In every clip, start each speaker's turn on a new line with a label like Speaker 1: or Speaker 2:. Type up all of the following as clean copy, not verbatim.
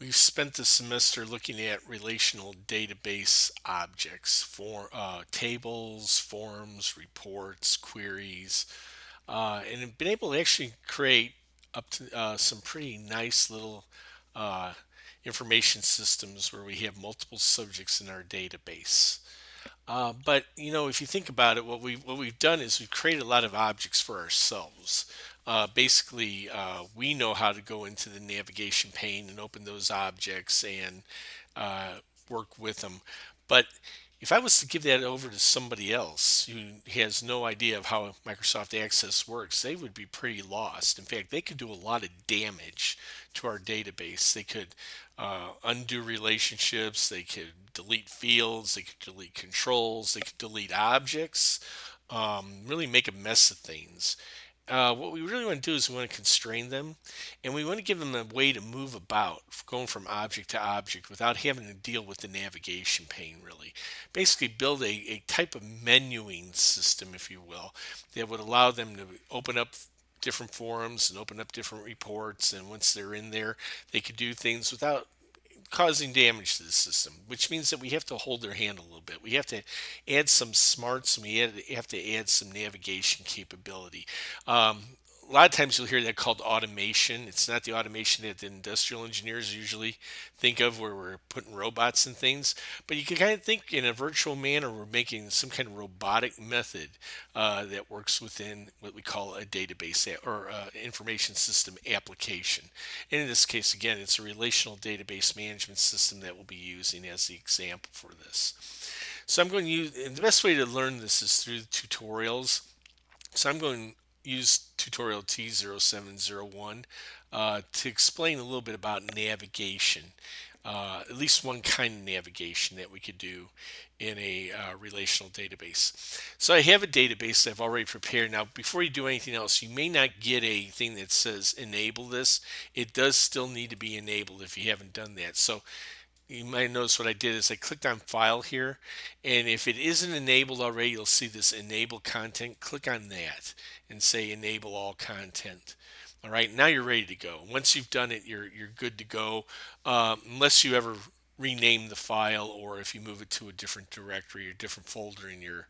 Speaker 1: We've spent the semester looking at relational database objects for tables, forms, reports, queries, and have been able to actually create up to some pretty nice little uh, information systems where we have multiple subjects in our database. But if you think about it, what we've done is we've created a lot of objects for ourselves. Basically, we know how to go into the navigation pane and open those objects and uh, work with them. But if I was to give that over to somebody else who has no idea of how Microsoft Access works, they would be pretty lost. In fact, they could do a lot of damage to our database. They could undo relationships, they could delete fields, they could delete controls, they could delete objects, really make a mess of things. What we really want to do is we want to constrain them, and we want to give them a way to move about, going from object to object without having to deal with the navigation pane, really. Basically, build a type of menuing system, if you will, that would allow them to open up different forums and open up different reports. And once they're in there, they could do things without causing damage to the system, which means that we have to hold their hand a little bit. We have to add some smarts and have to add some navigation capability. A lot of times you'll hear that called automation. It's not the automation that the industrial engineers usually think of where we're putting robots and things, but you can kind of think in a virtual manner we're making some kind of robotic method that works within what we call a database or information system application. And in this case, again, it's a relational database management system that we'll be using as the example for this. So I'm going to use, and the best way to learn this is through the tutorials. So I'm going to use tutorial T0701 to explain a little bit about navigation, at least one kind of navigation that we could do in a relational database. So I have a database that I've already prepared. Now, before you do anything else, you may not get a thing that says enable this. It does still need to be enabled if you haven't done that. So you might notice what I did is I clicked on file here, and if it isn't enabled already, you'll see this enable content. Click on that and say enable all content. All right, now you're ready to go. Once you've done it, you're good to go, unless you ever rename the file, or if you move it to a different directory or different folder in your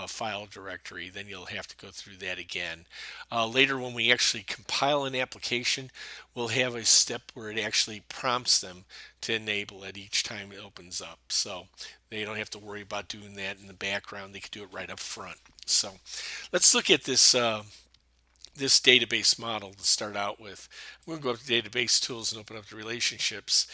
Speaker 1: file directory, then you'll have to go through that again. Later, when we actually compile an application, we'll have a step where it actually prompts them to enable it each time it opens up. So they don't have to worry about doing that in the background. They can do it right up front. So let's look at this database model to start out with. I'm going to go up to database tools and open up the relationships.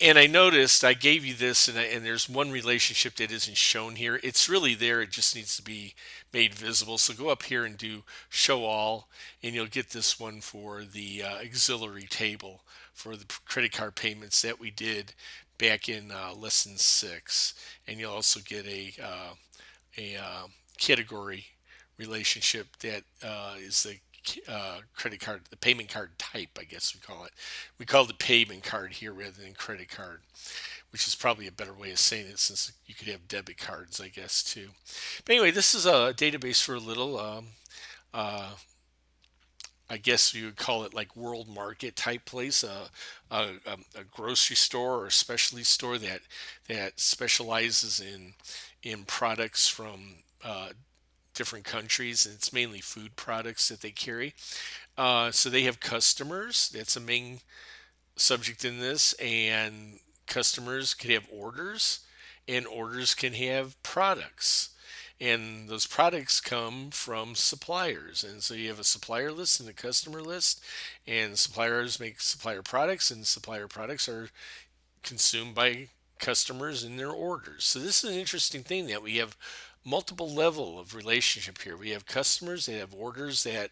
Speaker 1: And I noticed I gave you this, and there's one relationship that isn't shown here. It's really there. It just needs to be made visible. So go up here and do show all, and you'll get this one for the auxiliary table for the credit card payments that we did back in lesson 6. And you'll also get a category relationship that is the credit card, the payment card type, I guess we call it. We call it the payment card here rather than credit card, which is probably a better way of saying it since you could have debit cards, I guess, too. But anyway, this is a database for a little, uh, I guess you would call it like world market type place, a grocery store or a specialty store that specializes in products from different countries, and it's mainly food products that they carry. So they have customers. That's a main subject in this, and customers can have orders, and orders can have products. And those products come from suppliers. And so you have a supplier list and a customer list, and suppliers make supplier products, and supplier products are consumed by customers in their orders. So this is an interesting thing that we have multiple level of relationship here. We have customers that have orders that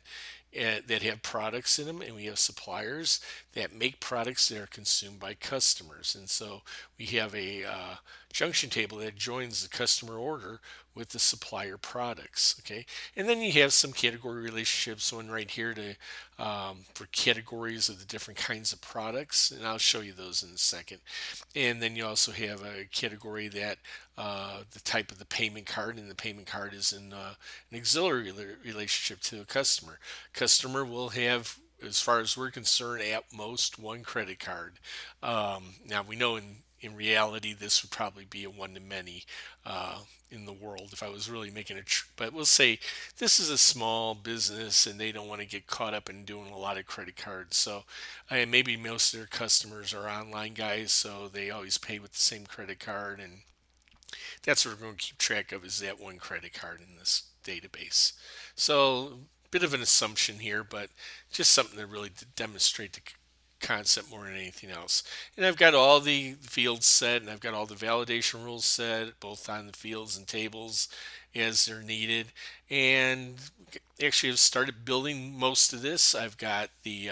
Speaker 1: have products in them, and we have suppliers that make products that are consumed by customers. And so we have a junction table that joins the customer order with the supplier products. Okay, and then you have some category relationships. One right here to for categories of the different kinds of products, and I'll show you those in a second. And then you also have a category that the type of the payment card, and the payment card is in an auxiliary relationship to a customer. Customer will have as far as we're concerned, at most one credit card. Now we know in reality this would probably be a one to many in the world if I was really making but we'll say this is a small business and they don't want to get caught up in doing a lot of credit cards. So maybe most of their customers are online guys, so they always pay with the same credit card, and that's what we're going to keep track of is that one credit card in this database. So, bit of an assumption here, but just something to really demonstrate the concept more than anything else. And I've got all the fields set, and I've got all the validation rules set, both on the fields and tables as they're needed. And actually, I've started building most of this. I've got the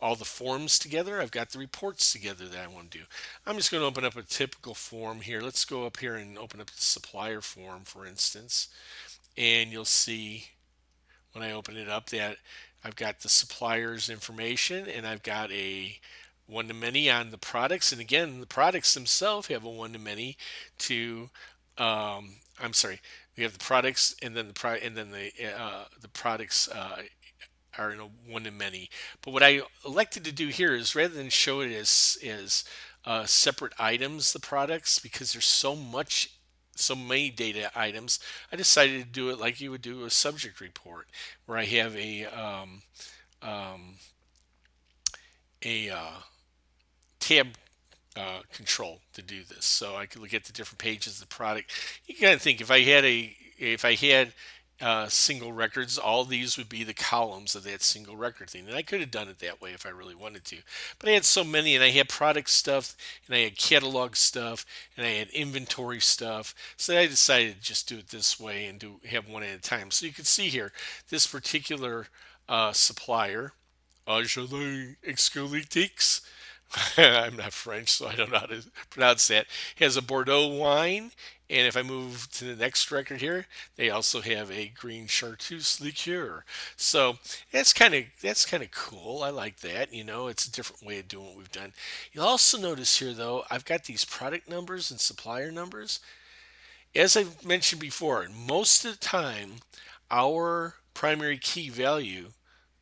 Speaker 1: all the forms together. I've got the reports together that I want to do. I'm just going to open up a typical form here. Let's go up here and open up the supplier form, for instance. And you'll see when I open it up that I've got the supplier's information and I've got a one to many on the products. And again, the products themselves have a one to many to, I'm sorry, we have the products and then the products are in a one to many. But what I elected to do here is rather than show it as separate items, the products, because there's so many data items, I decided to do it like you would do a subject report, where I have a tab control to do this. So I could look at the different pages of the product. You kind of think if I had single records, all these would be the columns of that single record thing. And I could have done it that way if I really wanted to. But I had so many, and I had product stuff, and I had catalog stuff, and I had inventory stuff. So I decided to just do it this way and have one at a time. So you can see here, this particular supplier, Ajale Excolitiques. I'm not French, so I don't know how to pronounce that. It has a Bordeaux wine, and if I move to the next record here, they also have a green chartreuse liqueur. So that's kind of cool. I like that. It's a different way of doing what we've done. You'll also notice here, though, I've got these product numbers and supplier numbers. As I've mentioned before, most of the time, our primary key value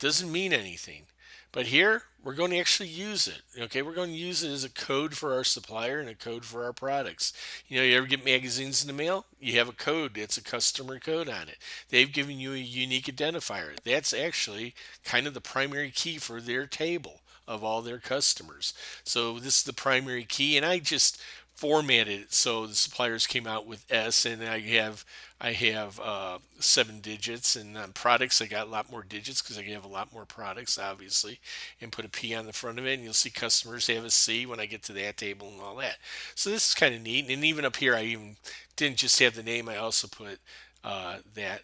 Speaker 1: doesn't mean anything. But here, we're going to actually use it. Okay, we're going to use it as a code for our supplier and a code for our products. You ever get magazines in the mail? You have a code. It's a customer code on it. They've given you a unique identifier. That's actually kind of the primary key for their table of all their customers. So this is the primary key, and I just formatted it so the suppliers came out with S, and I have 7 digits, and on products I got a lot more digits because I have a lot more products, obviously, and put a P on the front of it, and you'll see customers have a C when I get to that table and all that. So this is kind of neat, and even up here I even didn't just have the name, I also put that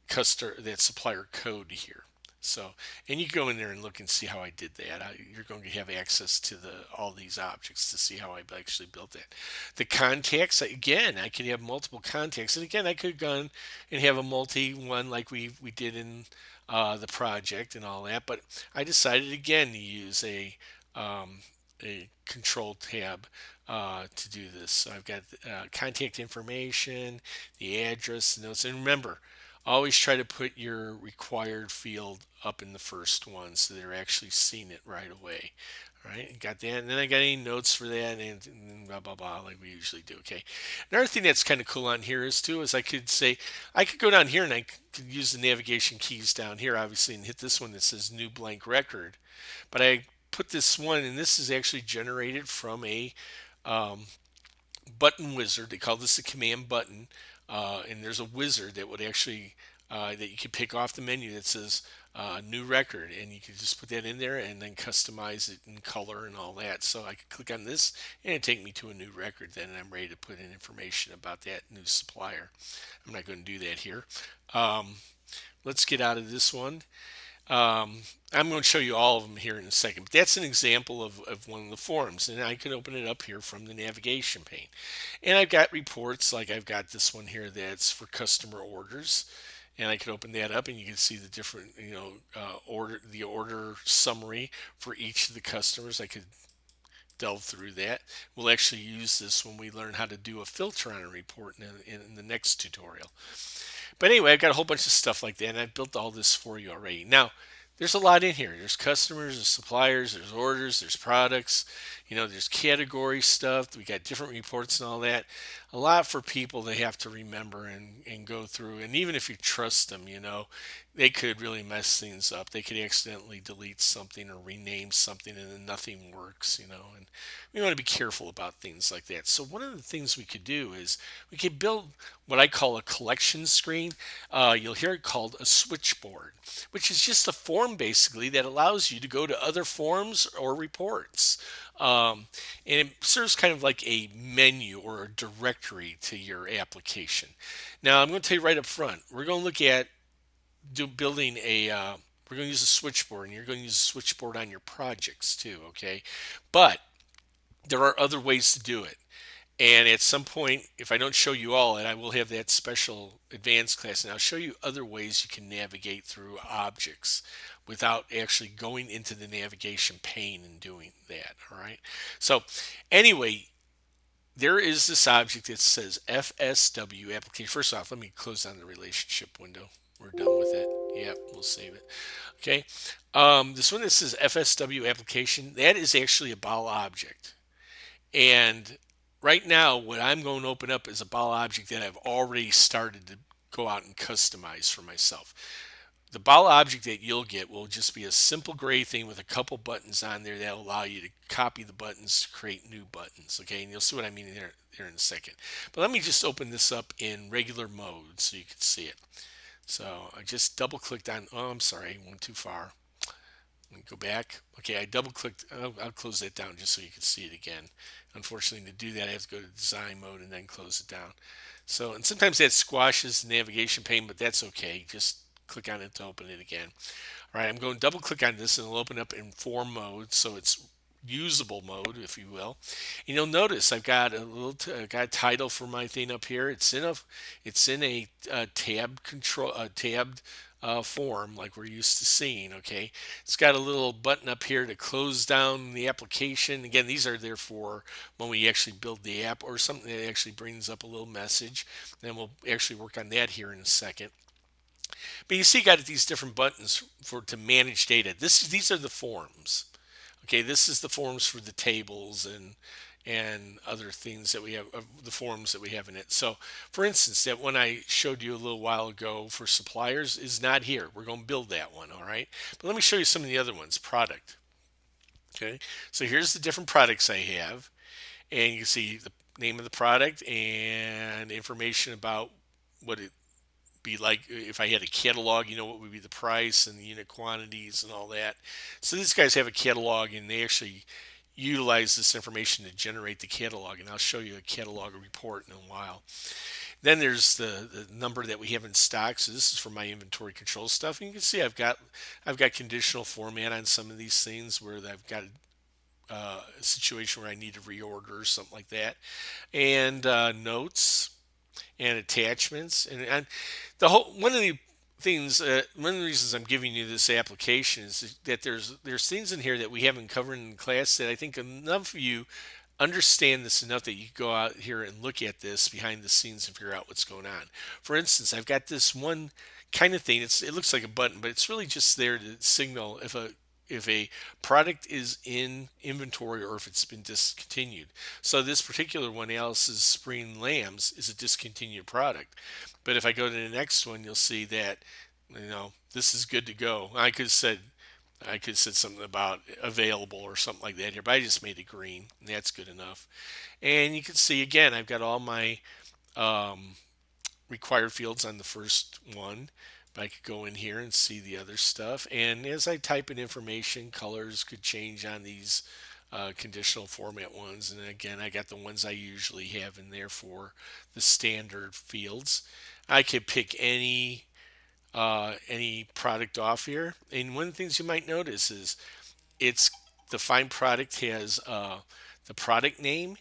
Speaker 1: customer that supplier code here. So, and you can go in there and look and see how I did that. You're going to have access to all these objects to see how I actually built that. The contacts, again, I could have multiple contacts, and again, I could have gone and have a multi one like we did in the project and all that. But I decided again to use a control tab to do this. So I've got contact information, the address, the notes, and remember, always try to put your required field up in the first one so they're actually seeing it right away. All right, got that, and then I got any notes for that, and blah blah blah, like we usually do. Okay, another thing that's kind of cool on here is I could say I could go down here and I could use the navigation keys down here, obviously, and hit this one that says new blank record. But I put this one, and this is actually generated from a button wizard. They call this a command button, and there's a wizard that would actually that you can pick off the menu that says new record, and you can just put that in there and then customize it in color and all that. So I could click on this and it take me to a new record. Then I'm ready to put in information about that new supplier. I'm not going to do that here. Let's get out of this one. I'm going to show you all of them here in a second. But that's an example of one of the forms, and I can open it up here from the navigation pane. And I've got reports, like I've got this one here that's for customer orders, and I can open that up, and you can see the different, the order summary for each of the customers. I could delve through that. We'll actually use this when we learn how to do a filter on a report in the next tutorial. But anyway, I've got a whole bunch of stuff like that, and I've built all this for you already. Now, there's a lot in here. There's customers, there's suppliers, there's orders, there's products, there's category stuff. We got different reports and all that. A lot for people to have to remember and go through. And even if you trust them, they could really mess things up. They could accidentally delete something or rename something and then nothing works. And we want to be careful about things like that. So one of the things we could do is we could build what I call a collection screen. You'll hear it called a switchboard, which is just a form basically that allows you to go to other forms or reports. And it serves kind of like a menu or a directory to your application. Now, I'm going to tell you right up front, we're going to look at building we're going to use a switchboard, and you're going to use a switchboard on your projects too, okay? But there are other ways to do it. And at some point, if I don't show you all, and I will have that special advanced class, and I'll show you other ways you can navigate through objects without actually going into the navigation pane and doing that. All right. So, anyway, there is this object that says FSW application. First off, let me close down the relationship window. We're done with it. Yep, we'll save it. Okay. This one that says FSW application, that is actually a ball object. And right now, what I'm going to open up is a ball object that I've already started to go out and customize for myself. The ball object that you'll get will just be a simple gray thing with a couple buttons on there that will allow you to copy the buttons to create new buttons. Okay, and you'll see what I mean here in a second. But let me just open this up in regular mode so you can see it. So I just double clicked on, oh, I'm sorry, went too far. Let me go back. Okay, I double clicked. I'll close that down just so you can see it again. Unfortunately, to do that, I have to go to design mode and then close it down. So, and sometimes that squashes the navigation pane, but that's okay. Just click on it to open it again. All right, I'm going to double click on this and it'll open up in form mode, so it's usable mode, if you will. And you'll notice I've got got a title for my thing up here. It's in a tab control tabbed form like we're used to seeing. Okay, it's got a little button up here to close down the application. Again, these are there for when we actually build the app or something that actually brings up a little message. And we'll actually work on that here in a second. But you see, you got these different buttons to manage data. These are the forms. Okay, this is the forms for the tables and other things that we have, the forms that we have in it. So, for instance, that one I showed you a little while ago for suppliers is not here. We're going to build that one, all right? But let me show you some of the other ones. Product. Okay, so here's the different products I have, and you can see the name of the product and information about what it be like if I had a catalog, what would be the price and the unit quantities and all that. So these guys have a catalog and they actually utilize this information to generate the catalog, and I'll show you a catalog report in a while. Then there's the number that we have in stock. So this is for my inventory control stuff. And you can see I've got conditional format on some of these things where I've got a situation where I need to reorder or something like that, and notes and attachments and the whole one of the things one of the reasons I'm giving you this application is that there's things in here that we haven't covered in class that I think enough of you understand this enough that you can go out here and look at this behind the scenes and figure out what's going on. For instance, I've got this one kind of thing. It looks like a button, but it's really just there to signal if a product is in inventory or if it's been discontinued. So this particular one, Alice's Spring Lambs, is a discontinued product. But if I go to the next one, you'll see that this is good to go. I could have said something about available or something like that here, but I just made it green, and that's good enough. And you can see again, I've got all my um, required fields on the first one, but I could go in here and see the other stuff. And as I type in information, colors could change on these conditional format ones. And again, I got the ones I usually have in there for the standard fields. I could pick any product off here. And one of the things you might notice is it's the find product has the product name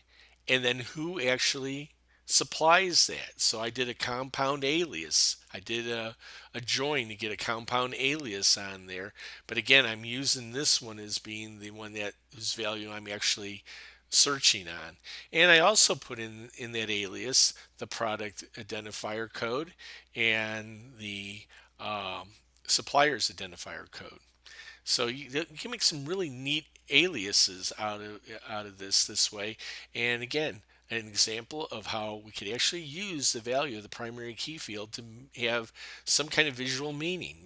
Speaker 1: and then who actually supplies that. So I did a compound alias. I did a join to get a compound alias on there. But again, I'm using this one as being the one that whose value I'm actually searching on. And I also put in that alias the product identifier code and the um, supplier's identifier code. So you can make some really neat aliases out of this way. And again, an example of how we could actually use the value of the primary key field to have some kind of visual meaning.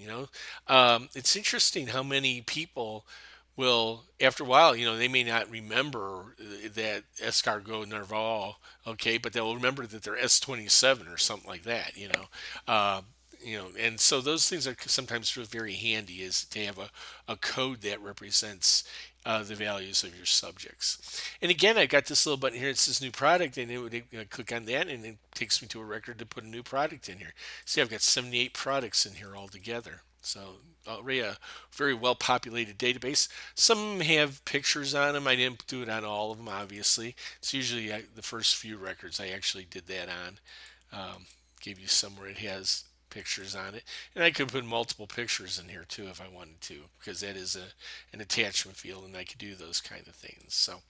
Speaker 1: It's interesting how many people will, after a while, they may not remember that escargot narval, okay, but they'll remember that they're S27 or something like that. And so those things are sometimes very handy, is to have a code that represents the values of your subjects. And again, I got this little button here. It says new product, and it would click on that, and it takes me to a record to put a new product in here. See, I've got 78 products in here altogether. So already a very well populated database. Some have pictures on them. I didn't do it on all of them, obviously. It's usually the first few records I actually did that on. Gave you some where it has pictures on it, and I could put multiple pictures in here too if I wanted to, because that is an attachment field, and I could do those kind of things. So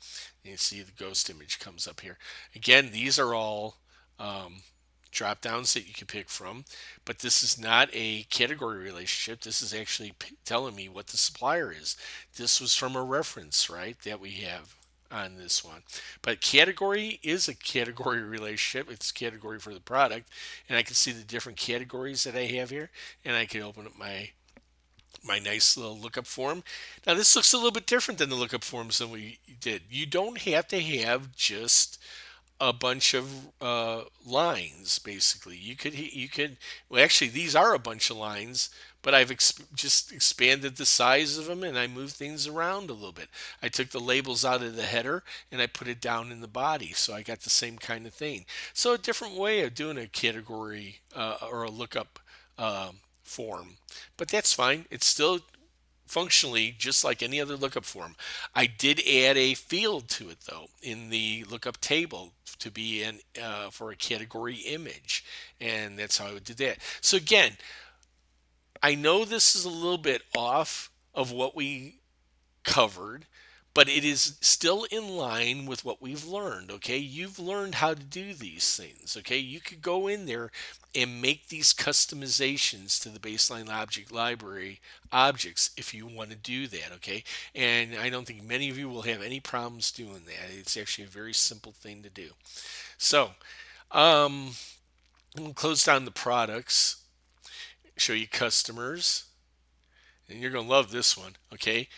Speaker 1: you see the ghost image comes up here. Again, these are all drop downs that you can pick from, but this is not a category relationship. This is actually telling me what the supplier is. This was from a reference, right, that we have on this one. But category is a category relationship. It's category for the product, and I can see the different categories that I have here, and I can open up my nice little lookup form. Now this looks a little bit different than the lookup forms that we did. You don't have to have just a bunch of lines. Basically, you could well, actually these are a bunch of lines, but I've just expanded the size of them, and I moved things around a little bit. I took the labels out of the header and I put it down in the body, so I got the same kind of thing. So a different way of doing a category or a lookup form, but that's fine. It's still functionally just like any other lookup form. I did add a field to it though in the lookup table to be in for a category image, and that's how I would do that. So again, I know this is a little bit off of what we covered, but it is still in line with what we've learned. Okay, you've learned how to do these things. Okay, you could go in there and make these customizations to the baseline object library objects if you want to do that. Okay, and I don't think many of you will have any problems doing that. It's actually a very simple thing to do. So we'll close down the products, show you customers, and you're going to love this one. Okay,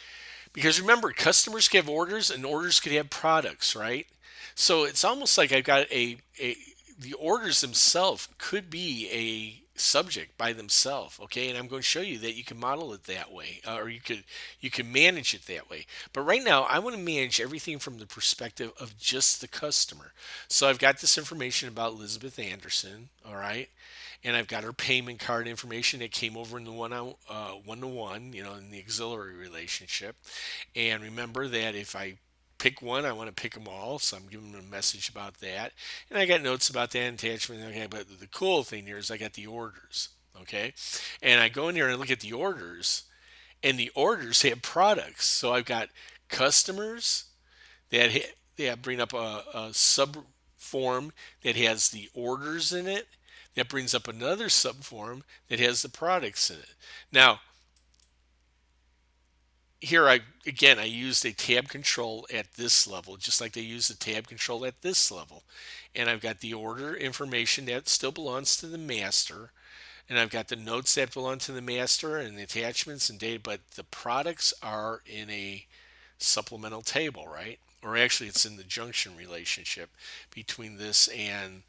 Speaker 1: because remember, customers can have orders and orders could have products, right? So it's almost like I've got the orders themselves could be a subject by themselves, okay? And I'm going to show you that you can model it that way, or you can manage it that way. But right now, I want to manage everything from the perspective of just the customer. So I've got this information about Elizabeth Anderson, all right? And I've got her payment card information that came over in the one-to-one, in the auxiliary relationship. And remember that if I pick one, I want to pick them all, so I'm giving them a message about that. And I got notes about that attachment. Okay, but the cool thing here is I got the orders. Okay, and I go in here and look at the orders, and the orders have products. So I've got customers that bring up a sub form that has the orders in it. That brings up another subform that has the products in it. Now, here I used a tab control at this level, just like they use the tab control at this level. And I've got the order information that still belongs to the master. And I've got the notes that belong to the master and the attachments and data, but the products are in a supplemental table, right? Or actually, it's in the junction relationship between this and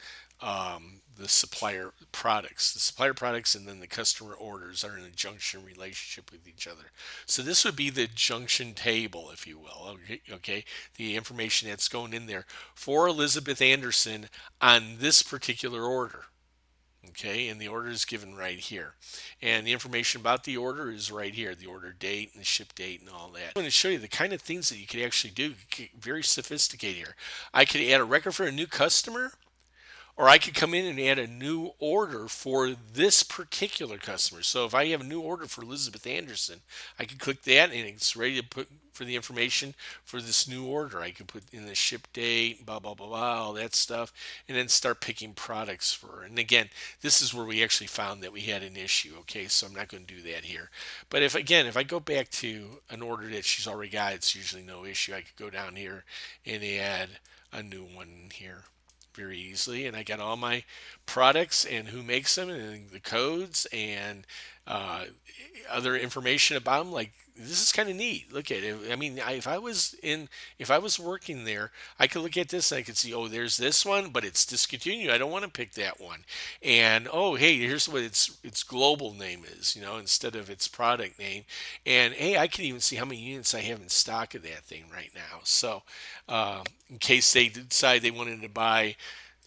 Speaker 1: the supplier products. The supplier products and then the customer orders are in a junction relationship with each other. So this would be the junction table, if you will. Okay, the information that's going in there for Elizabeth Anderson on this particular order. Okay, and the order is given right here. And the information about the order is right here, the order date and the ship date and all that. I'm going to show you the kind of things that you could actually do. Very sophisticated here. I could add a record for a new customer, Or I could come in and add a new order for this particular customer. So if I have a new order for Elizabeth Anderson, I could click that and it's ready to put for the information for this new order. I could put in the ship date, blah, blah, blah, blah, all that stuff, and then start picking products for her. And again, this is where we actually found that we had an issue. Okay, so I'm not going to do that here. But if I go back to an order that she's already got, it's usually no issue. I could go down here and add a new one here very easily, and I got all my products and who makes them and the codes and uh, other information about them. Like, this is kind of neat. Look at it. I mean, if I was working there, I could look at this and I could see, oh, there's this one, but it's discontinued. I don't want to pick that one. And oh, hey, here's what its global name is, instead of its product name. And hey, I can even see how many units I have in stock of that thing right now. So, in case they decide they wanted to buy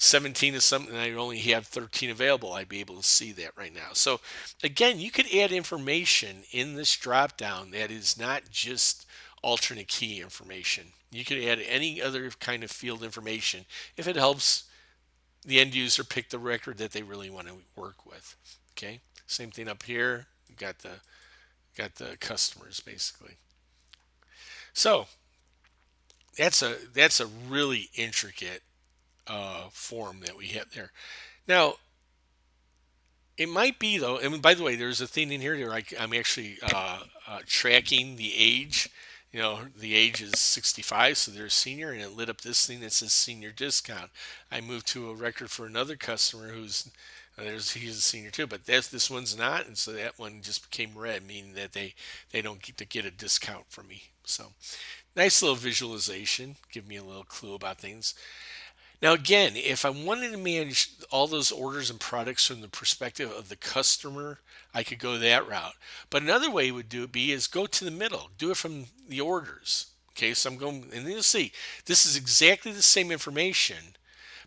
Speaker 1: 17 of something and I only have 13 available, I'd be able to see that right now. So again, you could add information in this drop down that is not just alternate key information. You could add any other kind of field information if it helps the end user pick the record that they really want to work with. Okay, same thing up here. You've got the customers basically. So that's a really intricate form that we have there. Now, it might be though. And by the way, there's a thing in here where I'm actually tracking the age. The age is 65, so they're a senior, and it lit up this thing that says senior discount. I moved to a record for another customer who's he's a senior too, but this one's not, and so that one just became red, meaning that they don't get to get a discount from me. So nice little visualization, give me a little clue about things. Now, again, if I wanted to manage all those orders and products from the perspective of the customer, I could go that route. But another way would do it be is go to the middle, do it from the orders. Okay, so I'm going, and you'll see this is exactly the same information,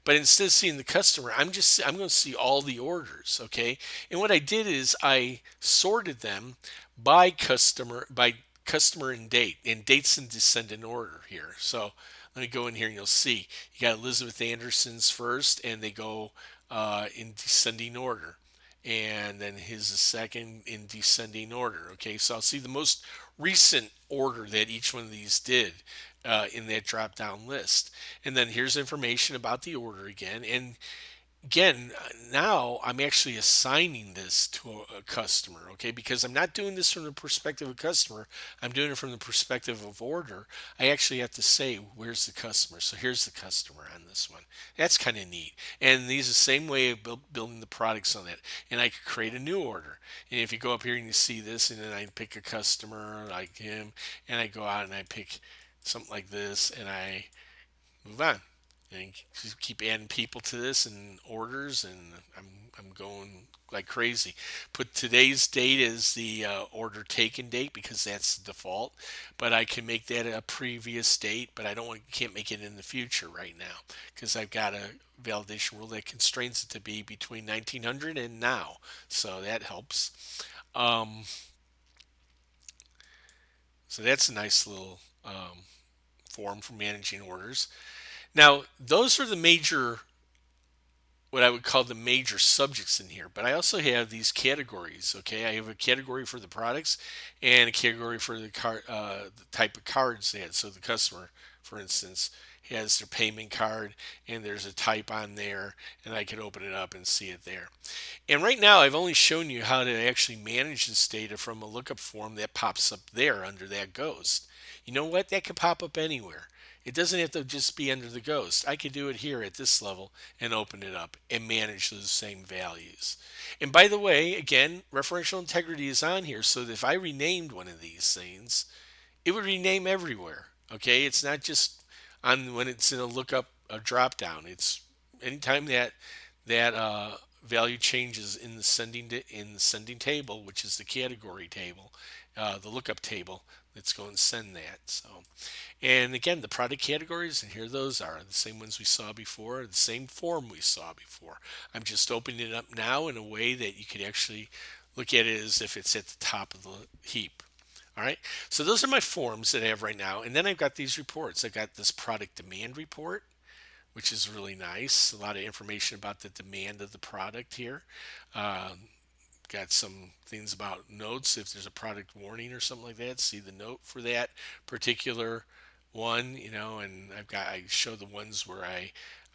Speaker 1: but instead of seeing the customer, I'm going to see all the orders. Okay, and what I did is I sorted them by customer and date, and dates in descendant order here. So let me go in here and you'll see you got Elizabeth Anderson's first, and they go in descending order, and then his is second in descending order. Okay, so I'll see the most recent order that each one of these did in that drop down list, and then here's information about the order again. And again, now I'm actually assigning this to a customer, okay? Because I'm not doing this from the perspective of customer, I'm doing it from the perspective of order. I actually have to say, where's the customer? So here's the customer on this one. That's kind of neat. And these are the same way of building the products on that. And I could create a new order. And if you go up here and you see this, and then I pick a customer like him, and I go out and I pick something like this, and I move on and keep adding people to this and orders, and I'm going like crazy. Put today's date as the order taken date because that's the default, but I can make that a previous date, but I can't make it in the future right now because I've got a validation rule that constrains it to be between 1900 and now, so that helps. Um, so that's a nice little form for managing orders. Now, those are the major, what I would call the major subjects in here. But I also have these categories. Okay, I have a category for the products and a category for the type of cards they had. So the customer, for instance, has their payment card, and there's a type on there, and I can open it up and see it there. And right now, I've only shown you how to actually manage this data from a lookup form that pops up there under that ghost. You know what? That could pop up anywhere. It doesn't have to just be under the ghost. I could do it here at this level and open it up and manage those same values. And by the way, again, referential integrity is on here, so that if I renamed one of these things, it would rename everywhere. Okay, it's not just on when it's in a lookup a drop down. It's anytime that value changes in the sending table, which is the category table, the lookup table. Let's go and send that. So, and again, the product categories, and here those are the same ones we saw before, the same form we saw before. I'm just opening it up now in a way that you could actually look at it as if it's at the top of the heap. All right, so those are my forms that I have right now, and then I've got these reports. I've got this product demand report, which is really nice. A lot of information about the demand of the product here. Got some things about notes. If there's a product warning or something like that, see the note for that particular one, and I show the ones where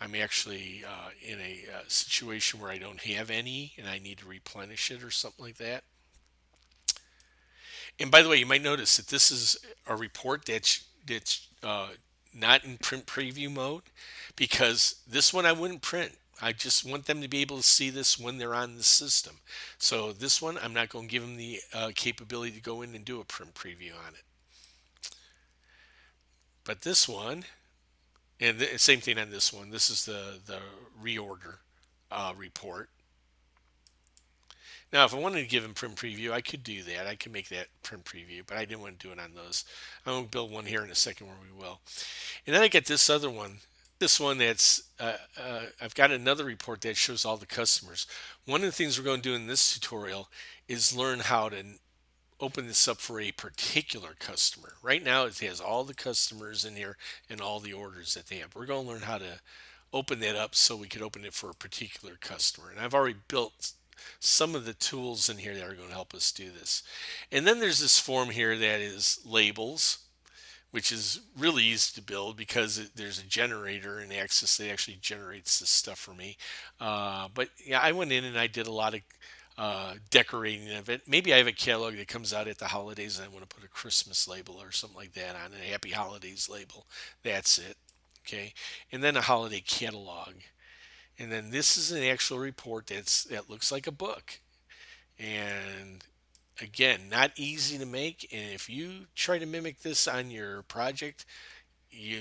Speaker 1: I'm actually in a situation where I don't have any and I need to replenish it or something like that. And by the way, you might notice that this is a report that's not in print preview mode, because this one I wouldn't print. I just want them to be able to see this when they're on the system. So this one, I'm not going to give them the capability to go in and do a print preview on it. But this one, and the same thing on this one. This is the reorder report. Now, if I wanted to give them print preview, I could do that. I could make that print preview, but I didn't want to do it on those. I'm going to build one here in a second where we will. And then I get this other one. This one that's, I've got another report that shows all the customers. One of the things we're going to do in this tutorial is learn how to open this up for a particular customer. Right now it has all the customers in here and all the orders that they have. We're going to learn how to open that up so we could open it for a particular customer. And I've already built some of the tools in here that are going to help us do this. And then there's this form here that is labels, which is really easy to build because there's a generator in Access that actually generates this stuff for me. But yeah, I went in and I did a lot of decorating of it. Maybe I have a catalog that comes out at the holidays and I want to put a Christmas label or something like that on, a Happy Holidays label. That's it. Okay. And then a holiday catalog. And then this is an actual report that looks like a book. And again, not easy to make. And if you try to mimic this on your project, you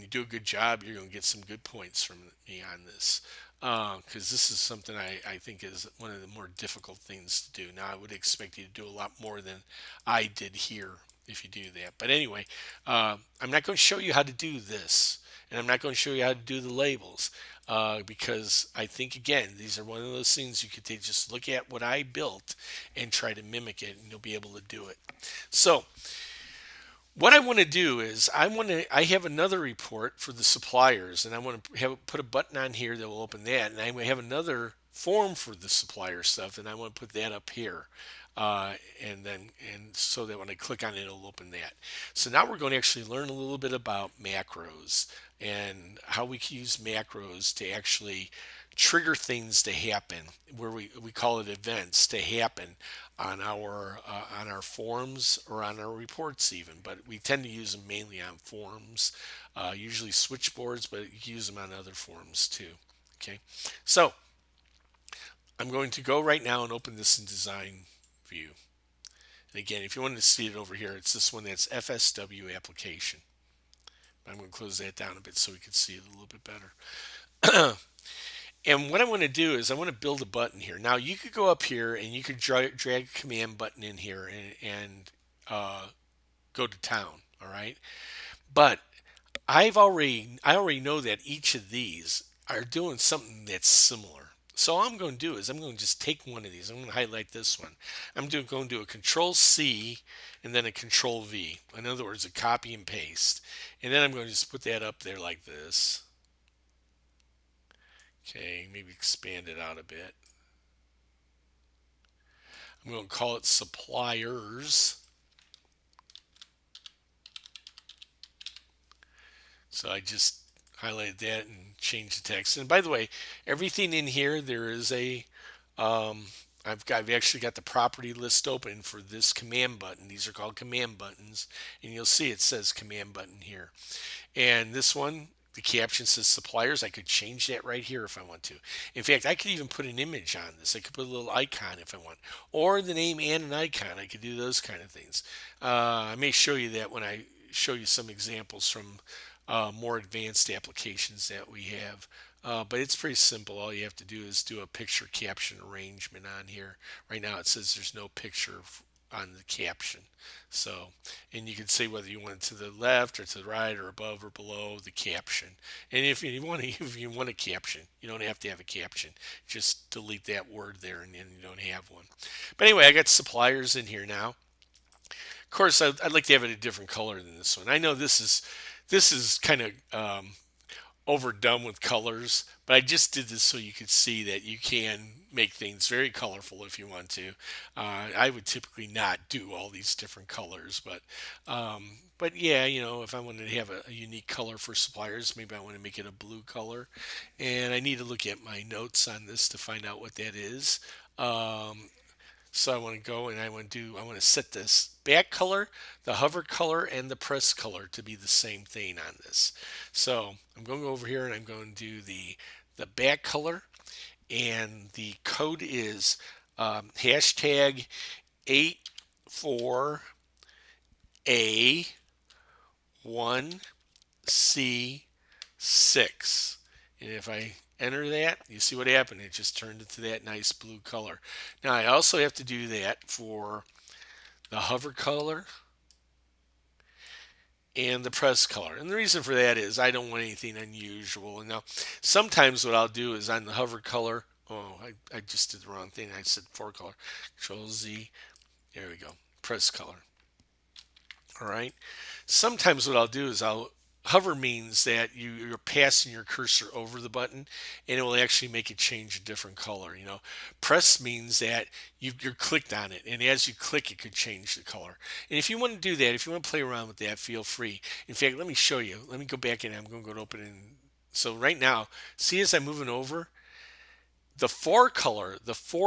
Speaker 1: do a good job, you're going to get some good points from me on this. Because this is something I think is one of the more difficult things to do. Now, I would expect you to do a lot more than I did here if you do that. But anyway, I'm not going to show you how to do this, and I'm not going to show you how to do the labels, because I think, again, these are one of those things you could take, just look at what I built and try to mimic it, and you'll be able to do it. So, what I want to do is I have another report for the suppliers, and I want to put a button on here that will open that, and I have another form for the supplier stuff, and I want to put that up here, and so that when I click on it, it'll open that. So now we're going to actually learn a little bit about macros and how we can use macros to actually trigger things to happen, where we call it events to happen on our forms or on our reports even, but we tend to use them mainly on forms, usually switchboards, but you can use them on other forms too. Okay, so I'm going to go right now and open this in design view. And again, if you wanted to see it over here, it's this one that's FSW application. I'm going to close that down a bit so we can see it a little bit better. And what I want to do is I want to build a button here. Now you could go up here and you could drag a command button in here and go to town. All right, but I already know that each of these are doing something that's similar. So all I'm going to do is I'm going to just take one of these. I'm going to highlight this one. Going to do a Control C and then a Control V. In other words, a copy and paste. And then I'm going to just put that up there like this. Okay, maybe expand it out a bit. I'm going to call it suppliers. So I just highlighted that and changed the text. And by the way, everything in here, there is I've actually got the property list open for this command button. These are called command buttons, and you'll see it says command button here. And this one, the caption says suppliers. I could change that right here if I want to. In fact, I could even put an image on this. I could put a little icon if I want, or the name and an icon. I could do those kind of things. I may show you that when I show you some examples from more advanced applications that we have. But it's pretty simple. All you have to do is do a picture caption arrangement on here. Right now it says there's no picture on the caption. So, and you can say whether you want it to the left or to the right or above or below the caption. And if you want a caption, you don't have to have a caption. Just delete that word there and then you don't have one. But anyway, I got suppliers in here now. Of course, I'd like to have it a different color than this one. I know this is kind of overdone with colors, but I just did this so you could see that you can make things very colorful if you want to. I would typically not do all these different colors, but yeah, if I wanted to have a unique color for suppliers, maybe I want to make it a blue color, and I need to look at my notes on this to find out what that is. Um, so I want to go and I want to set this back color, the hover color, and the press color to be the same thing on this. So I'm going to go over here and I'm going to do the back color, and the code is hashtag 84A1C6. And if I enter that, you see what happened. It just turned into that nice blue color. Now I also have to do that for the hover color and the press color. And the reason for that is I don't want anything unusual. And now sometimes what I'll do is on the hover color, oh, I just did the wrong thing. I said for color. Control Z. There we go. Press color. All right. Sometimes what I'll do is I'll hover means that you're passing your cursor over the button and it will actually make it change a different color. Press means that you're clicked on it, and as you click it could change the color. And if you want to do that, if you want to play around with that, feel free. In fact, let me show you. Let me go back in. I'm going to go to open it. So right now, see, as I'm moving over, the for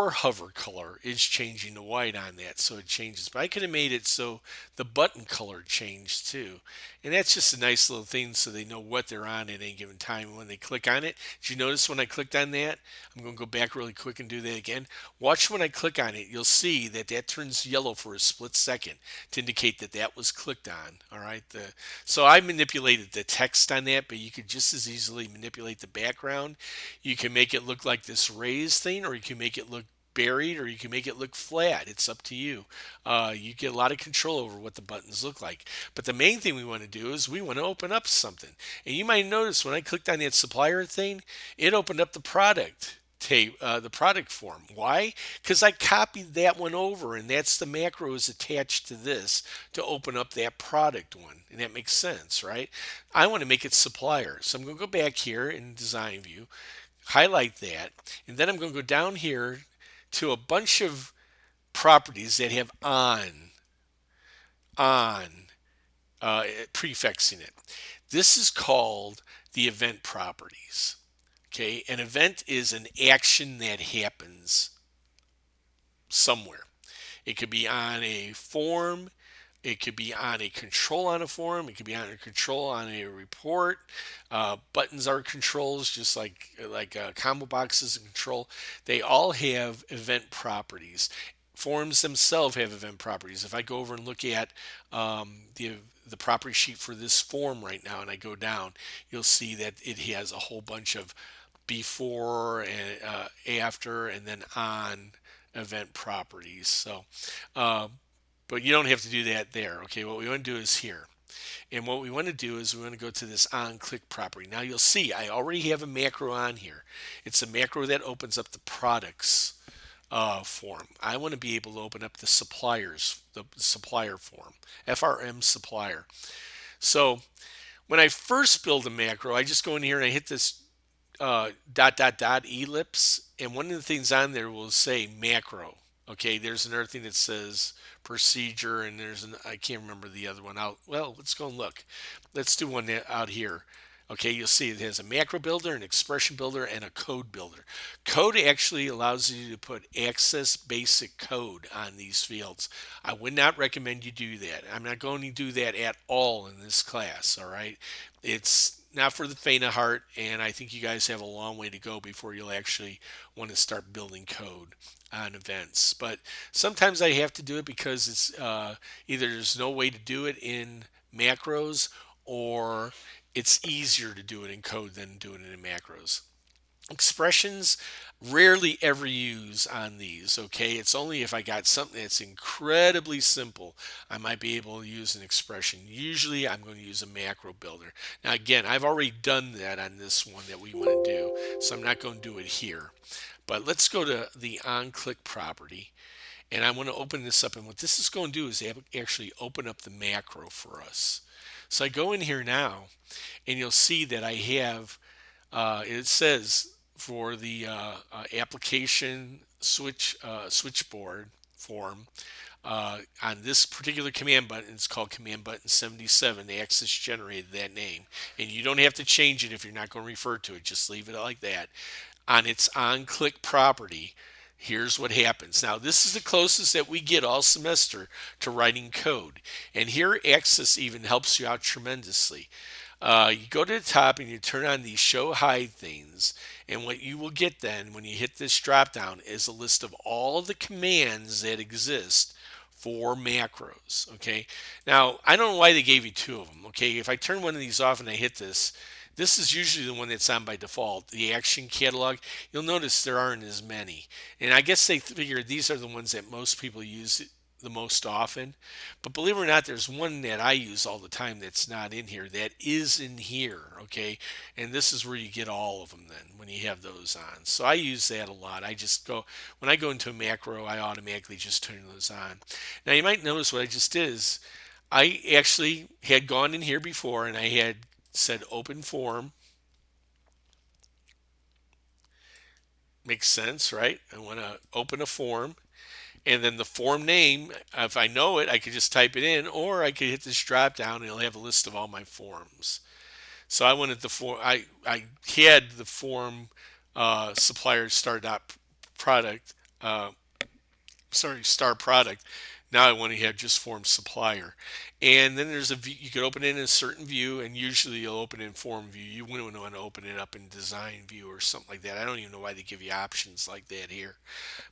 Speaker 1: hover color is changing to white on that, so it changes. But I could have made it so the button color changed too. And that's just a nice little thing so they know what they're on at any given time when they click on it. Did you notice when I clicked on that? I'm going to go back really quick and do that again. Watch when I click on it. You'll see that that turns yellow for a split second to indicate that that was clicked on. All right. So I manipulated the text on that, but you could just as easily manipulate the background. You can make it look like this raised thing, or you can make it look buried, or you can make it look flat. It's up to you. You get a lot of control over what the buttons look like. But the main thing we want to do is we want to open up something. And you might notice when I clicked on that supplier thing, it opened up the the product form. Why? Because I copied that one over, and that's the macros attached to this to open up that product one. And that makes sense, right? I want to make it supplier. So I'm going to go back here in design view, highlight that, and then I'm going to go down here to a bunch of properties that have on prefixing it. This is called the event properties. Okay, an event is an action that happens somewhere. It could be on a form, it could be on a control on a form, it could be on a control on a report. Buttons are controls, just like combo boxes and control. They all have event properties. Forms themselves have event properties. If I go over and look at the property sheet for this form right now, and I go down, you'll see that it has a whole bunch of before and after and then on event properties. But you don't have to do that there. Okay, what we want to do is here. And what we want to do is we want to go to this on click property. Now you'll see I already have a macro on here. It's a macro that opens up the products form. I want to be able to open up the supplier form, FRM supplier. So when I first build a macro, I just go in here and I hit this dot dot dot ellipse, and one of the things on there will say macro. Okay, there's another thing that says procedure, and I can't remember the other one out. Well, let's go and look. Let's do one out here. Okay, you'll see it has a macro builder, an expression builder, and a code builder. Code actually allows you to put access basic code on these fields. I would not recommend you do that. I'm not going to do that at all in this class, all right? It's not for the faint of heart, and I think you guys have a long way to go before you'll actually want to start building code on events. But sometimes I have to do it because it's either there's no way to do it in macros, or it's easier to do it in code than doing it in macros. Expressions rarely ever use on these. Okay, it's only if I got something that's incredibly simple I might be able to use an expression. Usually I'm going to use a macro builder. Now again, I've already done that on this one that we want to do, so I'm not going to do it here. But let's go to the on click property, and I want to open this up, and what this is going to do is actually open up the macro for us. So I go in here now, and you'll see that I have It says for the application switchboard form, on this particular command button, it's called command button 77. The Access generated that name, and you don't have to change it if you're not going to refer to it. Just leave it like that. On its on-click property, here's what happens. Now, this is the closest that we get all semester to writing code, and here Access even helps you out tremendously. You go to the top and you turn on these show hide things, and what you will get then when you hit this drop down is a list of all the commands that exist for macros. Okay, now I don't know why they gave you two of them. Okay, if I turn one of these off and I hit this, this is usually the one that's on by default, the action catalog. You'll notice there aren't as many, and I guess they figured these are the ones that most people use the most often. But believe it or not, there's one that I use all the time that's not in here that is in here, okay? And this is where you get all of them then when you have those on. So I use that a lot. I just go, when I go into a macro, I automatically just turn those on. Now you might notice what I just did is I actually had gone in here before and I had said open form. Makes sense, right? I want to open a form. And then the form name, if I know it, I could just type it in, or I could hit this drop down and it'll have a list of all my forms. So I wanted the form. I had the form supplier star dot product. Star product. Now I want to have just form supplier. And then there's a view, you could open it in a certain view, and usually you'll open it in form view. You wouldn't want to open it up in design view or something like that. I don't even know why they give you options like that here.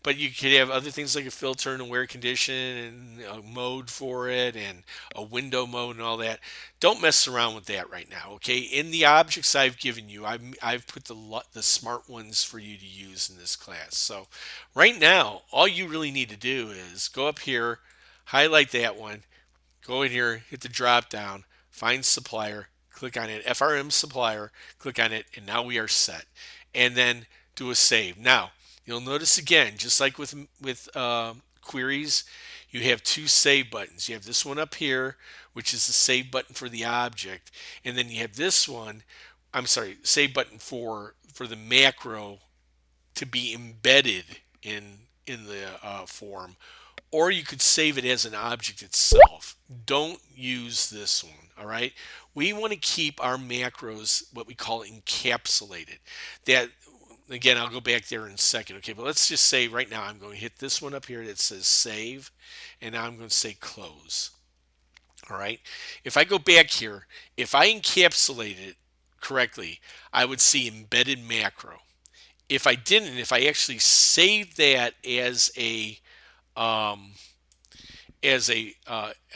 Speaker 1: But you could have other things like a filter and a wear condition and a mode for it and a window mode and all that. Don't mess around with that right now, okay? In the objects I've given you, I've put the smart ones for you to use in this class. So right now, all you really need to do is go up here, highlight that one, go in here, hit the drop down, find supplier, click on it, FRM supplier, click on it, and now we are set. And then do a save. Now, you'll notice again, just like with queries, you have two save buttons. You have this one up here, which is the save button for the object, and then you have this one. I'm sorry, save button for the macro to be embedded in the form, or you could save it as an object itself. Don't use this one. All right, we want to keep our macros what we call encapsulated. That, again, I'll go back there in a second. Okay, but let's just say right now I'm going to hit this one up here that says save, and now I'm going to say close. All right, if I go back here, if I encapsulate it correctly, I would see embedded macro. If I didn't, if I actually saved that um, as a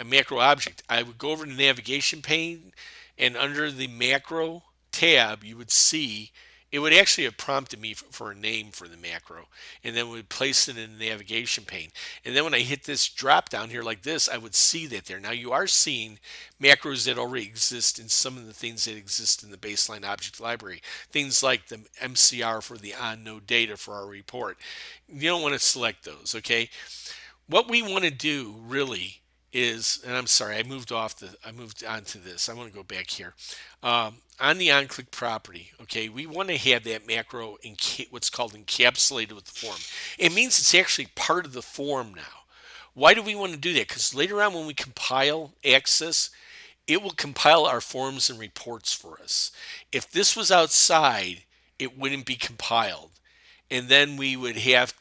Speaker 1: macro object, I would go over to the navigation pane, and under the macro tab, you would see it would actually have prompted me for a name for the macro, and then we would place it in the navigation pane. And then when I hit this drop down here like this, I would see that there. Now you are seeing macros that already exist in some of the things that exist in the baseline object library. Things like the MCR for the on node data for our report. You don't want to select those, okay? What we want to do really is, and I'm sorry, I moved on to this. I want to go back here. On the on-click property, okay, we want to have that macro what's called encapsulated with the form. It means it's actually part of the form now. Why do we want to do that? Because later on when we compile Access, it will compile our forms and reports for us. If this was outside, it wouldn't be compiled. And then we would have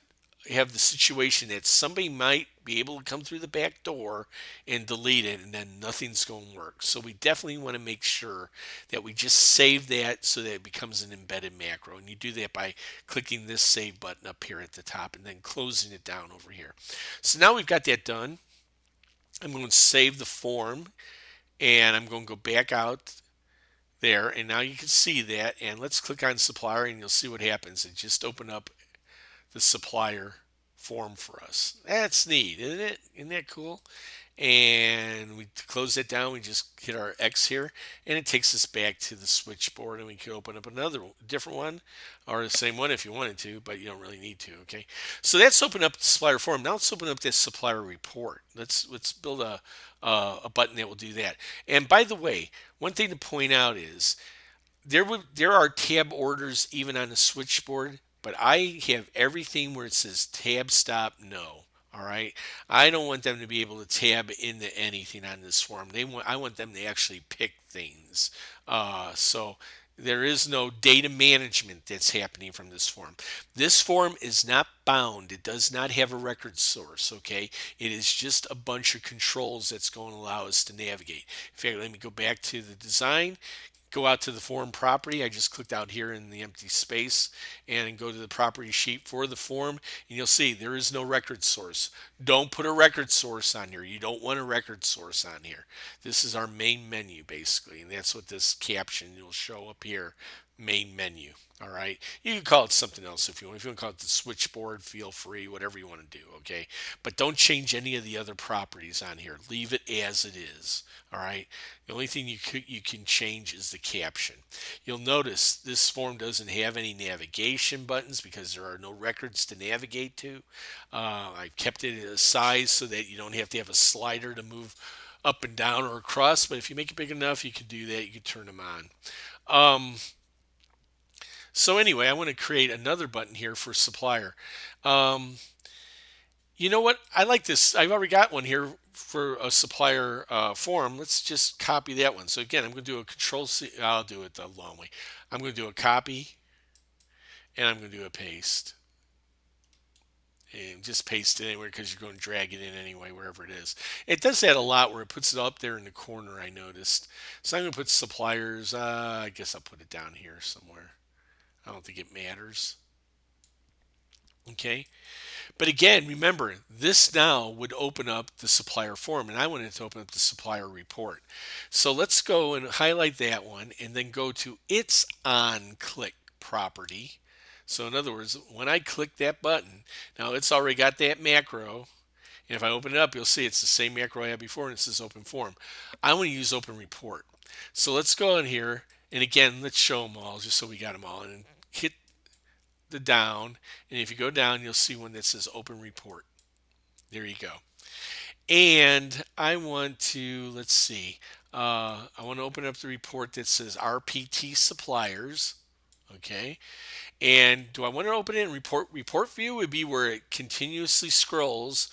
Speaker 1: the situation that somebody might be able to come through the back door and delete it, and then nothing's going to work. So we definitely want to make sure that we just save that so that it becomes an embedded macro. And you do that by clicking this save button up here at the top and then closing it down over here. So now we've got that done. I'm going to save the form, and I'm going to go back out there, and now you can see that. And let's click on supplier, and you'll see what happens. It just opened up the supplier form for us. That's neat, isn't it? Isn't that cool? And we close it down. We just hit our X here, and it takes us back to the switchboard, and we can open up another different one, or the same one if you wanted to, but you don't really need to. Okay, so that's open up the supplier form. Now let's open up this supplier report. Let's build a button that will do that. And by the way, one thing to point out is there are tab orders even on the switchboard, but I have everything where it says tab stop no. All right. I don't want them to be able to tab into anything on this form. I want them to actually pick things. So there is no data management that's happening from this form. This form is not bound. It does not have a record source. Okay. It is just a bunch of controls that's going to allow us to navigate. In fact, let me go back to the design, go out to the form property. I just clicked out here in the empty space and go to the property sheet for the form, and you'll see there is no record source. Don't put a record source on here. You don't want a record source on here. This is our main menu basically, and that's what this caption will show up here. Main menu. All right. You can call it something else if you want. If you want to call it the switchboard, feel free, whatever you want to do. Okay. But don't change any of the other properties on here. Leave it as it is. All right. The only thing you can change is the caption. You'll notice this form doesn't have any navigation buttons because there are no records to navigate to. I kept it at a size so that you don't have to have a slider to move up and down or across. But if you make it big enough, you can do that. You can turn them on. So anyway, I want to create another button here for supplier. Um, you know what? I like this. I've already got one here for a supplier form. Let's just copy that one. So again, I'm going to do a control C. I'll do it the long way. I'm going to do a copy and I'm going to do a paste. And just paste it anywhere because you're going to drag it in anyway, wherever it is. It does that a lot where it puts it up there in the corner, I noticed. So I'm going to put suppliers. I guess I'll put it down here somewhere. I don't think it matters. Okay. But again, remember, this now would open up the supplier form, and I wanted to open up the supplier report. So let's go and highlight that one and then go to its on click property. So in other words, when I click that button, now it's already got that macro. And if I open it up, you'll see it's the same macro I had before, and it says open form. I want to use open report. So let's go in here, and again, let's show them all just so we got them all. And hit the down, and if you go down, you'll see one that says open report. There you go. And I want to, let's see, I want to open up the report that says RPT suppliers. Okay. And do I want to open it in report? Report view would be where it continuously scrolls,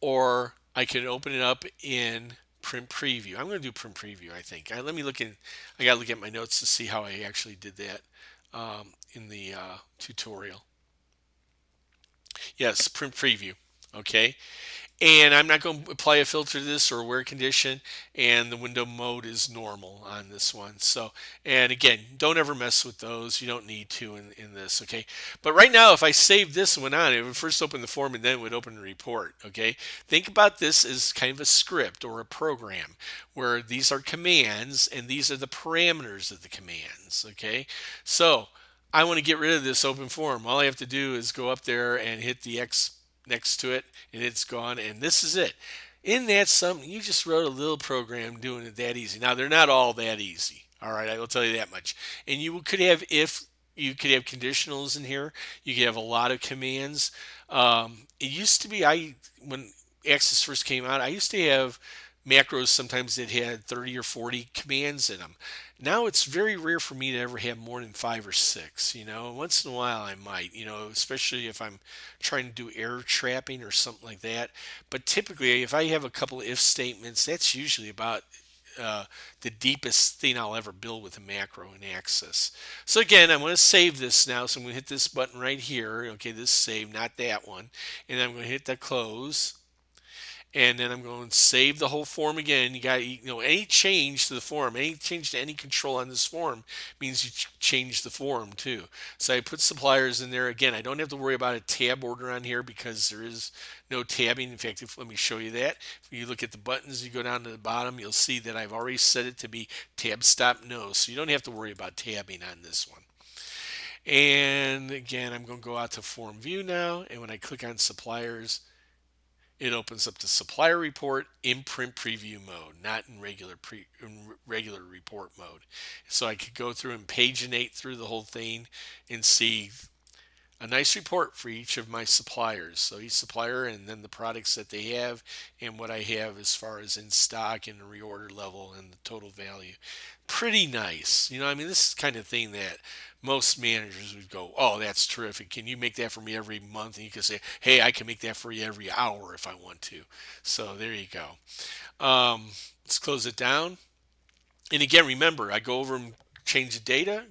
Speaker 1: or I can open it up in print preview. I'm going to do print preview, I think. Let me look in, I got to look at my notes to see how I actually did that in the tutorial. Yes, print preview. Okay. And I'm not going to apply a filter to this or wear condition, and the window mode is normal on this one. So, and again, don't ever mess with those. You don't need to in this, okay? But right now, if I save this one on, it would first open the form and then it would open the report, okay? Think about this as kind of a script or a program where these are commands and these are the parameters of the commands, okay? So, I want to get rid of this open form. All I have to do is go up there and hit the X next to it, and it's gone, and this is it. In that something, you just wrote a little program doing it that easy. Now they're not all that easy. All right, I will tell you that much. And you could have, if you could have conditionals in here, you could have a lot of commands. It used to be, when Access first came out, I used to have macros sometimes that had 30 or 40 commands in them. Now it's very rare for me to ever have more than 5 or 6. Once in a while I might, especially if I'm trying to do error trapping or something like that. But typically, if I have a couple of if statements, that's usually about the deepest thing I'll ever build with a macro in Access. So again, I'm going to save this now. So I'm going to hit this button right here. Okay, this save, not that one. And I'm going to hit the close, and then I'm going to save the whole form again. You got, any change to the form, any change to any control on this form means you change the form too. So I put suppliers in there again. I don't have to worry about a tab order on here because there is no tabbing. In fact, let me show you that. If you look at the buttons, you go down to the bottom, you'll see that I've already set it to be tab stop no. So you don't have to worry about tabbing on this one. And again, I'm going to go out to form view now, and when I click on suppliers, it opens up the supplier report in print preview mode, not in regular report mode. So I could go through and paginate through the whole thing and see a nice report for each of my suppliers. So each supplier and then the products that they have and what I have as far as in stock and the reorder level and the total value. Pretty nice. I mean, this is the kind of thing that most managers would go, "Oh, that's terrific. Can you make that for me every month?" And you can say, "Hey, I can make that for you every hour if I want to." So there you go. Let's close it down. And again, remember, I go over and change the data,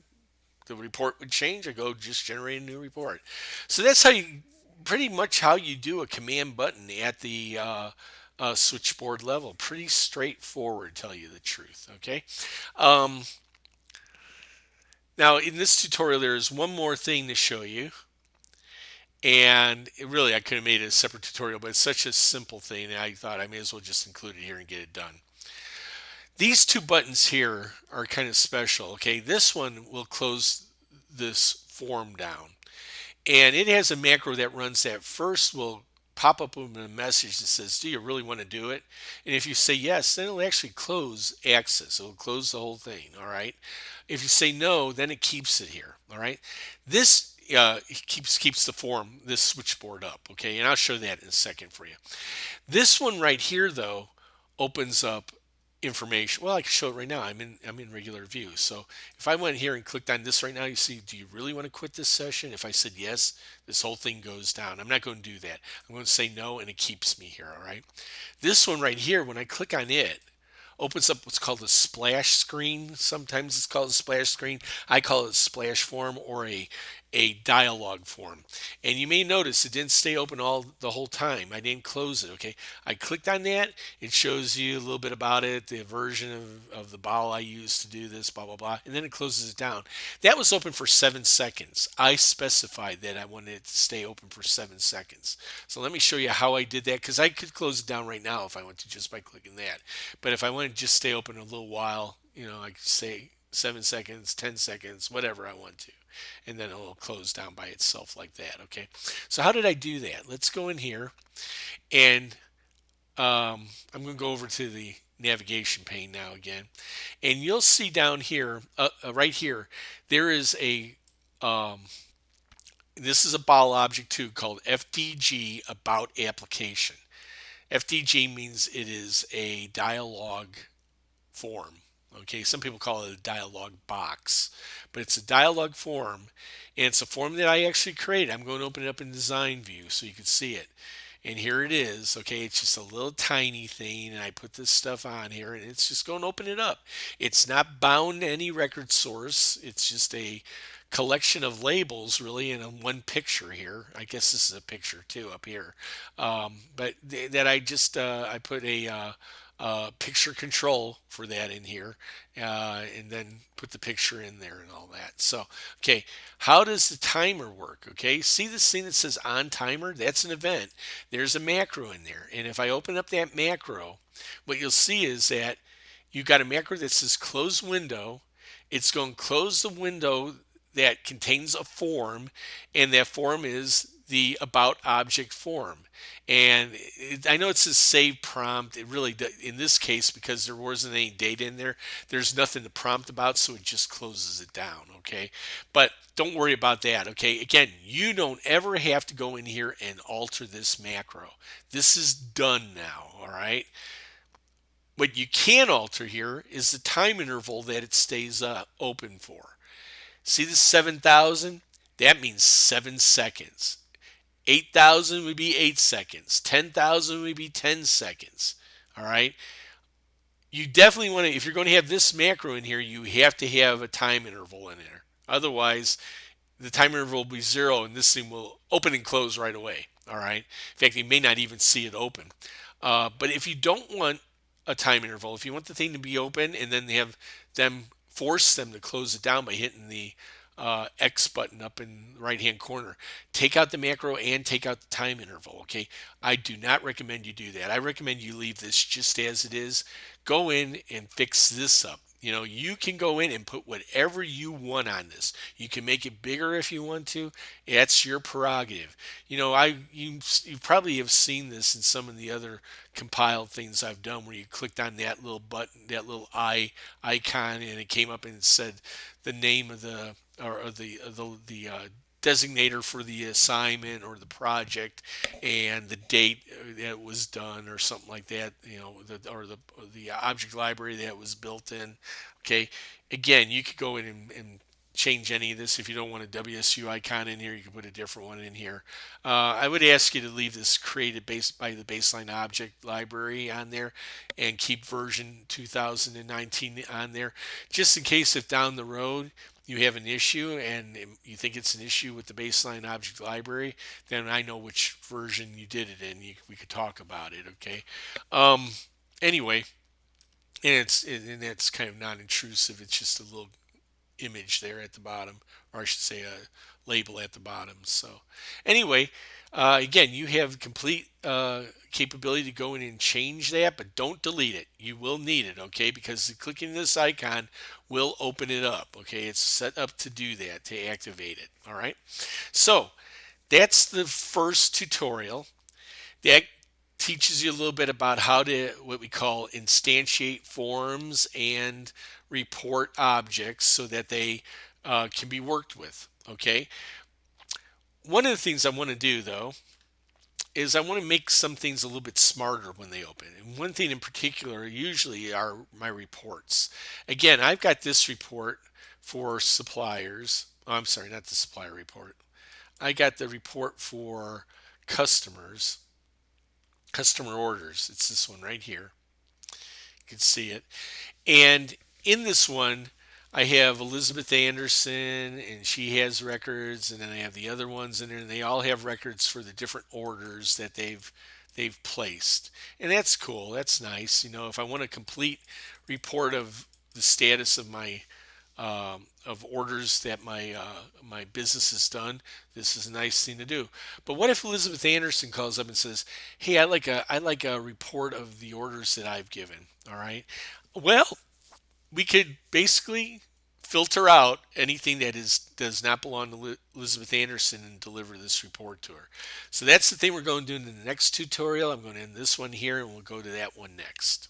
Speaker 1: the report would change. I go just generate a new report. So that's how you pretty much how you do a command button at the switchboard level. Pretty straightforward, tell you the truth. Okay. Um, Now in this tutorial, there is one more thing to show you, and really I could have made it a separate tutorial, but it's such a simple thing, and I thought I may as well just include it here and get it done. These two buttons here are kind of special. Okay, this one will close this form down. And it has a macro that runs that first will pop up with a message that says, do you really want to do it? And if you say yes, then it'll actually close access. It'll close the whole thing. All right. If you say no, then it keeps it here. All right. This keeps the form, this switchboard up. Okay. And I'll show that in a second for you. This one right here, though, opens up information. Well, I can show it right now. I'm in regular view. So if I went here and clicked on this right now, you see, do you really want to quit this session? If I said yes, this whole thing goes down. I'm not going to do that. I'm going to say no, and it keeps me here. All right. This one right here, when I click on it, opens up what's called a splash screen. Sometimes it's called a splash screen. I call it a splash form or a dialog form. And you may notice it didn't stay open all the whole time. I didn't close it. Okay. I clicked on that. It shows you a little bit about it, the version of the bottle I use to do this, blah, blah, blah. And then it closes it down. That was open for 7 seconds. I specified that I wanted it to stay open for 7 seconds. So let me show you how I did that, because I could close it down right now if I want to just by clicking that. But if I want to just stay open a little while, I could say 7 seconds, 10 seconds, whatever I want to. And then it'll close down by itself like that. Okay. So how did I do that? Let's go in here and I'm going to go over to the navigation pane now again. And you'll see down here, right here, there is this is a ball object too called FDG about application. FDG means it is a dialog form. Okay, some people call it a dialog box, but it's a dialog form, and it's a form that I actually created. I'm going to open it up in design view so you can see it. And here it is. Okay, it's just a little tiny thing, and I put this stuff on here, and it's just going to open it up. It's not bound to any record source. It's just a collection of labels, really, in one picture here. I guess this is a picture too up here, but that I just I put a picture control for that in here, and then put the picture in there and all that. So, okay, how does the timer work? Okay, see this thing that says on timer? That's an event. There's a macro in there, and if I open up that macro, what you'll see is that you got a macro that says close window. It's going to close the window that contains a form, and that form is the about object form. And I know it says save prompt. It really, in this case, because there wasn't any data in there, there's nothing to prompt about, so it just closes it down. Okay, but don't worry about that. Okay, again, you don't ever have to go in here and alter this macro. This is done now. All right. What you can alter here is the time interval that it stays open for. See the 7,000? That means 7 seconds. 8,000 would be 8 seconds. 10,000 would be 10 seconds. All right. You definitely want to, if you're going to have this macro in here, you have to have a time interval in there. Otherwise, the time interval will be 0 and this thing will open and close right away. All right. In fact, you may not even see it open. But if you don't want a time interval, if you want the thing to be open and then they have them force them to close it down by hitting the X button up in the right hand corner, take out the macro and take out the time interval. Okay, I do not recommend you do that. I recommend you leave this just as it is. Go in and fix this up. You can go in and put whatever you want on this. You can make it bigger if you want to. That's your prerogative. You probably have seen this in some of the other compiled things I've done where you clicked on that little button, that little icon, and it came up and it said the name of the designator for the assignment or the project and the date that it was done or something like that, or the object library that was built in. Okay, again, you could go in and change any of this. If you don't want a WSU icon in here, you can put a different one in here. I would ask you to leave this created based by the baseline object library on there and keep version 2019 on there, just in case if down the road you have an issue and you think it's an issue with the baseline object library, then I know which version you did it in. We could talk about it, okay? Um, anyway, and that's kind of non-intrusive. It's just a little image there at the bottom, or I should say a label at the bottom. So anyway, again, you have complete capability to go in and change that, but don't delete it. You will need it, okay? Because clicking this icon will open it up, okay? It's set up to do that, to activate it, all right? So that's the first tutorial. That teaches you a little bit about how to, what we call, instantiate forms and report objects so that they can be worked with. Okay. One of the things I want to do though is I want to make some things a little bit smarter when they open. And one thing in particular usually are my reports. Again, I've got this report for suppliers. Oh, I'm sorry, not the supplier report. I got the report for customers, customer orders. It's this one right here. You can see it. And in this one, I have Elizabeth Anderson, and she has records, and then I have the other ones in there, and they all have records for the different orders that they've placed, and that's cool. That's nice. If I want a complete report of the status of my of orders that my business has done, this is a nice thing to do. But what if Elizabeth Anderson calls up and says, "Hey, I like a report of the orders that I've given." All right. Well, we could basically filter out anything that does not belong to Elizabeth Anderson and deliver this report to her. So that's the thing we're going to do in the next tutorial. I'm going to end this one here and we'll go to that one next.